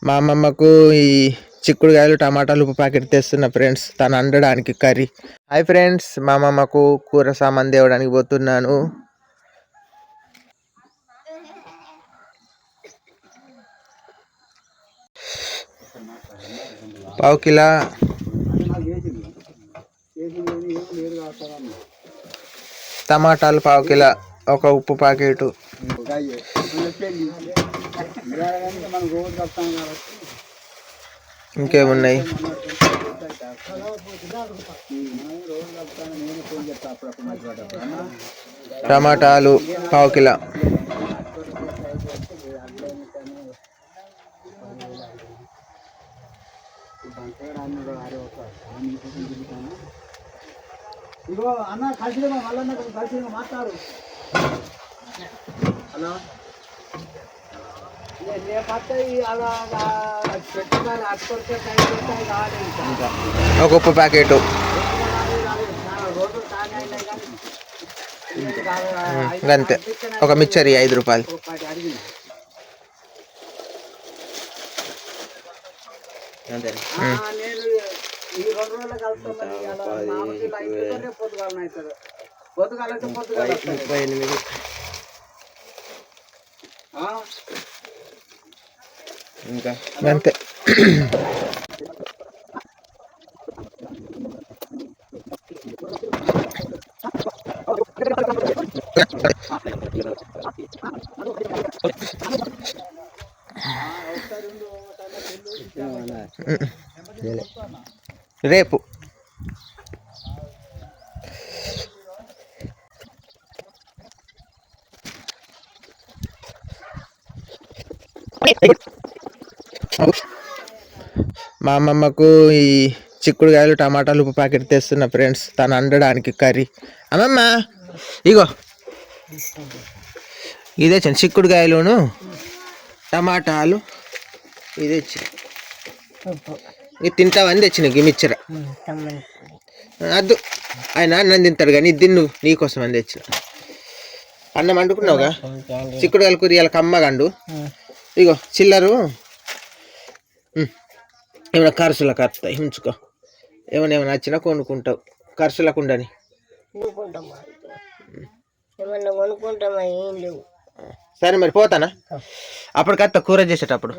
మా అమ్మమ్మకు ఈ చిక్కుడుకాయలు టమాటాలు ఉప్పు ప్యాకెట్ తెస్తున్నా ఫ్రెండ్స్, తను వండడానికి కర్రీ. హాయ్ ఫ్రెండ్స్, మా అమ్మమ్మకు కూర సామాన్ తేవడానికి పోతున్నాను. పావు కిలో టమాటాలు, పావు కిలో, ఒక ఉప్పు ప్యాకెట్, ఇంకేమున్నాయి, టమాటాలు పావు కిలో, అన్న కలిసి మళ్ళీ కలిసి మాట్లాడు. హలో, ఒక ఉప్పు ప్యాకెట్, అంతే. ఒక మిక్చర్ 5 రూపాయలు. ఇంకా అంతే. రేపు మా అమ్మమ్మకు ఈ చిక్కుడుకాయలు టమాటాలు ఉప్పు ప్యాకెట్ తెస్తున్నా ఫ్రెండ్స్, తను వండడానికి కర్రీ. అమ్మమ్మ ఇగో ఇదే చిక్కుడుకాయలును టమాటాలు ఇదే ఇది తింటావని తెచ్చిన గిమిచ్చర అద్దు. ఆయన అన్నం తింటాడు కానీ ఇది నువ్వు నీకోసం అని తెచ్చిన. అన్నం వండుకున్నావుగా, చిక్కుడుకాయలు కూర ఇలా కమ్మగండు. ఇగో చిల్లరు ఏమైనా ఖర్చులకు వస్తాయి, ఉంచుకో. ఏమైనా వచ్చినా కొనుక్కుంటావు, ఖర్చులకు ఉండని. సరే మరి పోతానా, అప్పటికత్తా కూర చేసేటప్పుడు.